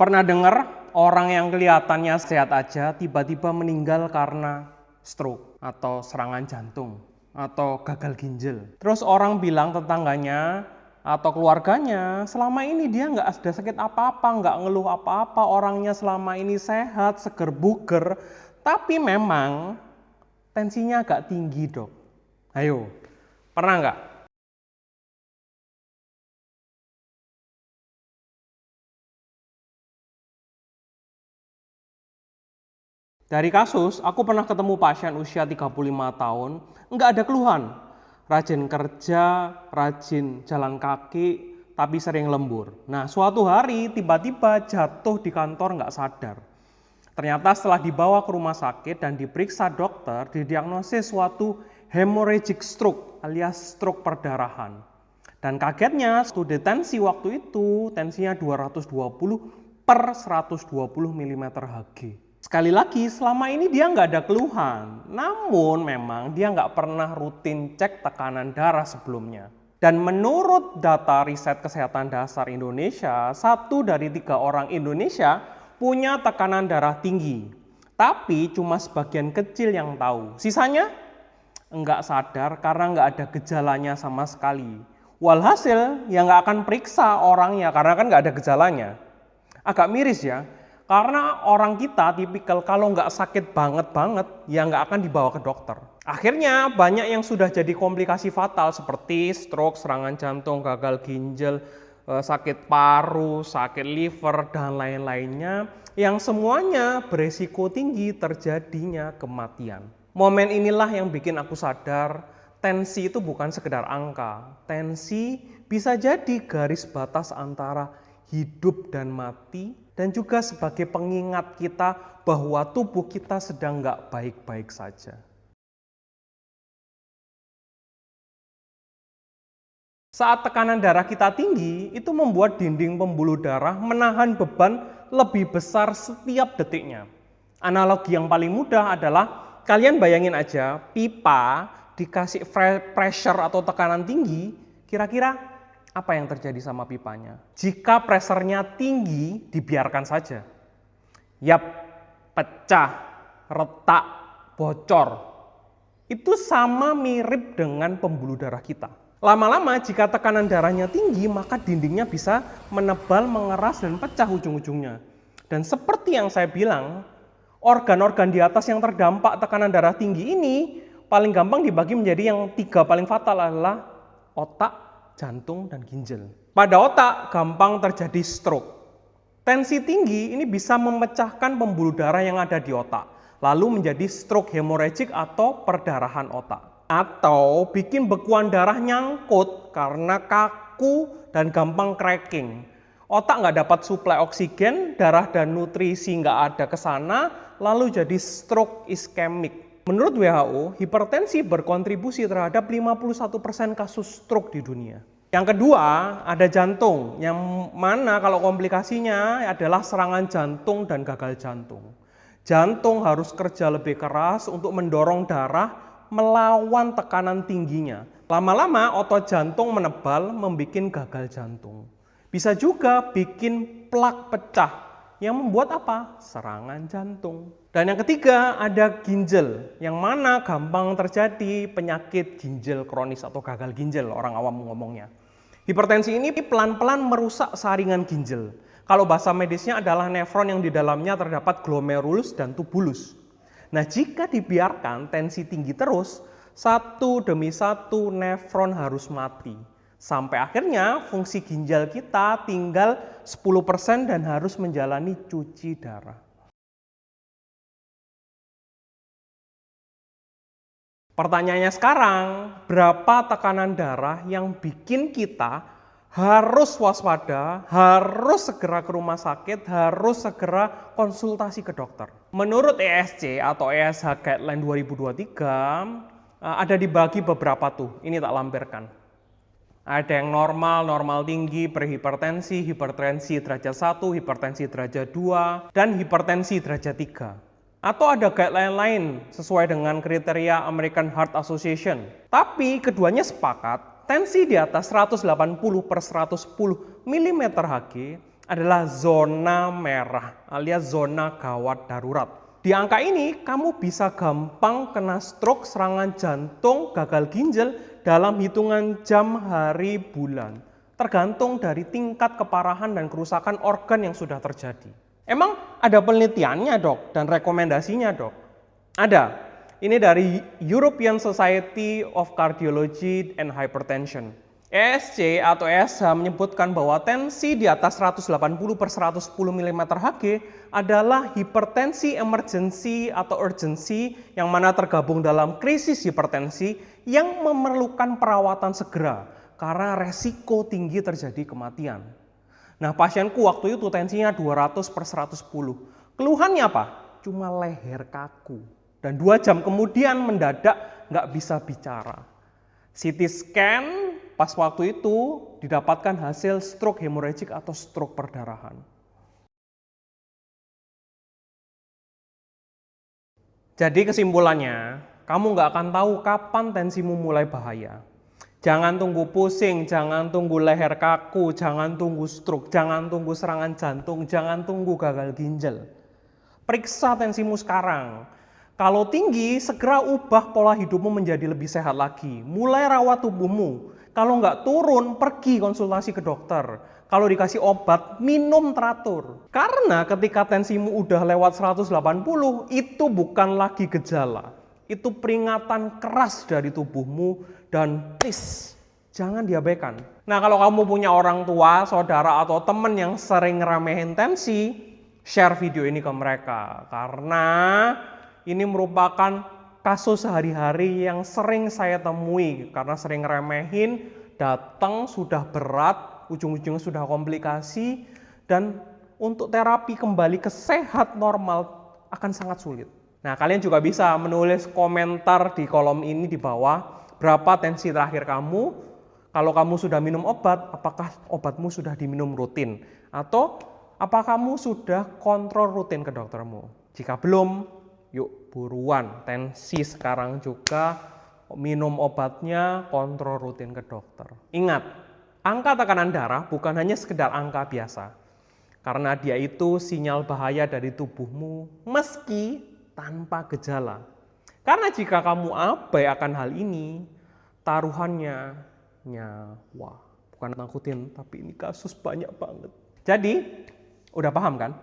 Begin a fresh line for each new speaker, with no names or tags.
Pernah dengar orang yang kelihatannya sehat aja tiba-tiba meninggal karena stroke atau serangan jantung atau gagal ginjal. Terus orang bilang tetangganya atau keluarganya, selama ini dia nggak ada sakit apa-apa, nggak ngeluh apa-apa, orangnya selama ini sehat, seger buger, tapi memang tensinya agak tinggi, Dok. Ayo, pernah nggak? Dari kasus, aku pernah ketemu pasien usia 35 tahun, nggak ada keluhan. Rajin kerja, rajin jalan kaki, tapi sering lembur. Nah, suatu hari tiba-tiba jatuh di kantor nggak sadar. Ternyata setelah dibawa ke rumah sakit dan diperiksa dokter, didiagnosis suatu hemorrhagic stroke alias stroke perdarahan. Dan kagetnya, studi tensi waktu itu tensinya 220 per 120 mm Hg. Sekali lagi, selama ini dia nggak ada keluhan. Namun memang dia nggak pernah rutin cek tekanan darah sebelumnya. Dan menurut data riset kesehatan dasar Indonesia, 1 dari 3 orang Indonesia punya tekanan darah tinggi. Tapi cuma sebagian kecil yang tahu. Sisanya nggak sadar karena nggak ada gejalanya sama sekali. Walhasil ya nggak akan periksa orangnya karena kan nggak ada gejalanya. Agak miris ya, karena orang kita tipikal kalau nggak sakit banget ya nggak akan dibawa ke dokter. Akhirnya banyak yang sudah jadi komplikasi fatal seperti stroke, serangan jantung, gagal ginjal, sakit paru, sakit liver, dan lain-lainnya yang semuanya beresiko tinggi terjadinya kematian. Momen inilah yang bikin aku sadar tensi itu bukan sekedar angka. Tensi bisa jadi garis batas antara hidup dan mati dan juga sebagai pengingat kita bahwa tubuh kita sedang nggak baik-baik saja. Saat tekanan darah kita tinggi, itu membuat dinding pembuluh darah menahan beban lebih besar setiap detiknya. Analogi yang paling mudah adalah kalian bayangin aja pipa dikasih pressure atau tekanan tinggi, kira-kira apa yang terjadi sama pipanya? Jika pressernya tinggi, dibiarkan saja. Yap, pecah, retak, bocor. Itu sama mirip dengan pembuluh darah kita. Lama-lama jika tekanan darahnya tinggi, maka dindingnya bisa menebal, mengeras, dan pecah ujung-ujungnya. Dan seperti yang saya bilang, organ-organ di atas yang terdampak tekanan darah tinggi ini paling gampang dibagi menjadi yang 3 paling fatal adalah otak, jantung, dan ginjal. Pada otak gampang terjadi stroke. Tensi tinggi ini bisa memecahkan pembuluh darah yang ada di otak, lalu menjadi stroke hemorrhagic atau perdarahan otak. Atau bikin bekuan darah nyangkut karena kaku dan gampang cracking. Otak nggak dapat suplai oksigen, darah dan nutrisi nggak ada ke sana, lalu jadi stroke iskemik. Menurut WHO, hipertensi berkontribusi terhadap 51% kasus stroke di dunia. Yang kedua, ada jantung, yang mana kalau komplikasinya adalah serangan jantung dan gagal jantung. Jantung harus kerja lebih keras untuk mendorong darah melawan tekanan tingginya. Lama-lama otot jantung menebal, membuat gagal jantung. Bisa juga bikin plak pecah, yang membuat apa? Serangan jantung. Dan yang ketiga ada ginjal, yang mana gampang terjadi penyakit ginjal kronis atau gagal ginjal, orang awam ngomongnya. Hipertensi ini pelan-pelan merusak saringan ginjal. Kalau bahasa medisnya adalah nefron yang di dalamnya terdapat glomerulus dan tubulus. Nah, jika dibiarkan tensi tinggi terus, satu demi satu nefron harus mati. Sampai akhirnya fungsi ginjal kita tinggal 10% dan harus menjalani cuci darah. Pertanyaannya sekarang, berapa tekanan darah yang bikin kita harus waspada, harus segera ke rumah sakit, harus segera konsultasi ke dokter? Menurut ESC atau ESH Guideline 2023, ada dibagi beberapa tuh, ini tak lampirkan. Ada yang normal, normal tinggi, prehipertensi, hipertensi derajat 1, hipertensi derajat 2, dan hipertensi derajat 3. Atau ada guideline lain sesuai dengan kriteria American Heart Association. Tapi keduanya sepakat, tensi di atas 180 per 110 mm Hg adalah zona merah alias zona gawat darurat. Di angka ini kamu bisa gampang kena stroke, serangan jantung, gagal ginjal dalam hitungan jam, hari, bulan. Tergantung dari tingkat keparahan dan kerusakan organ yang sudah terjadi. Emang ada penelitiannya dok dan rekomendasinya dok? Ada. Ini dari European Society of Cardiology and Hypertension. ESC atau ESH menyebutkan bahwa tensi di atas 180/110 mm Hg adalah hipertensi emergency atau urgency yang mana tergabung dalam krisis hipertensi yang memerlukan perawatan segera karena resiko tinggi terjadi kematian. Nah, pasienku waktu itu tensinya 200/110. Keluhannya apa? Cuma leher kaku. Dan 2 jam kemudian mendadak nggak bisa bicara. CT scan pas waktu itu didapatkan hasil stroke hemorrhagic atau stroke perdarahan. Jadi kesimpulannya, kamu nggak akan tahu kapan tensimu mulai bahaya. Jangan tunggu pusing, jangan tunggu leher kaku, jangan tunggu stroke, jangan tunggu serangan jantung, jangan tunggu gagal ginjal. Periksa tensimu sekarang. Kalau tinggi, segera ubah pola hidupmu menjadi lebih sehat lagi. Mulai rawat tubuhmu. Kalau nggak turun, pergi konsultasi ke dokter. Kalau dikasih obat, minum teratur. Karena ketika tensimu udah lewat 180, itu bukan lagi gejala. Itu peringatan keras dari tubuhmu dan please, jangan diabaikan. Nah, kalau kamu punya orang tua, saudara, atau teman yang sering ngeremehin tensi, share video ini ke mereka. Karena ini merupakan kasus sehari-hari yang sering saya temui karena sering ngeremehin, datang sudah berat, ujung-ujungnya sudah komplikasi, dan untuk terapi kembali ke sehat normal akan sangat sulit. Nah, kalian juga bisa menulis komentar di kolom ini di bawah, berapa tensi terakhir kamu, kalau kamu sudah minum obat, apakah obatmu sudah diminum rutin, atau apakah kamu sudah kontrol rutin ke doktermu. Jika belum, yuk buruan, tensi sekarang juga, minum obatnya, kontrol rutin ke dokter. Ingat, angka tekanan darah bukan hanya sekedar angka biasa. Karena dia itu sinyal bahaya dari tubuhmu meski tanpa gejala. Karena jika kamu abai akan hal ini, taruhannya nyawa. Bukan nakutin, tapi ini kasus banyak banget. Jadi, udah paham kan?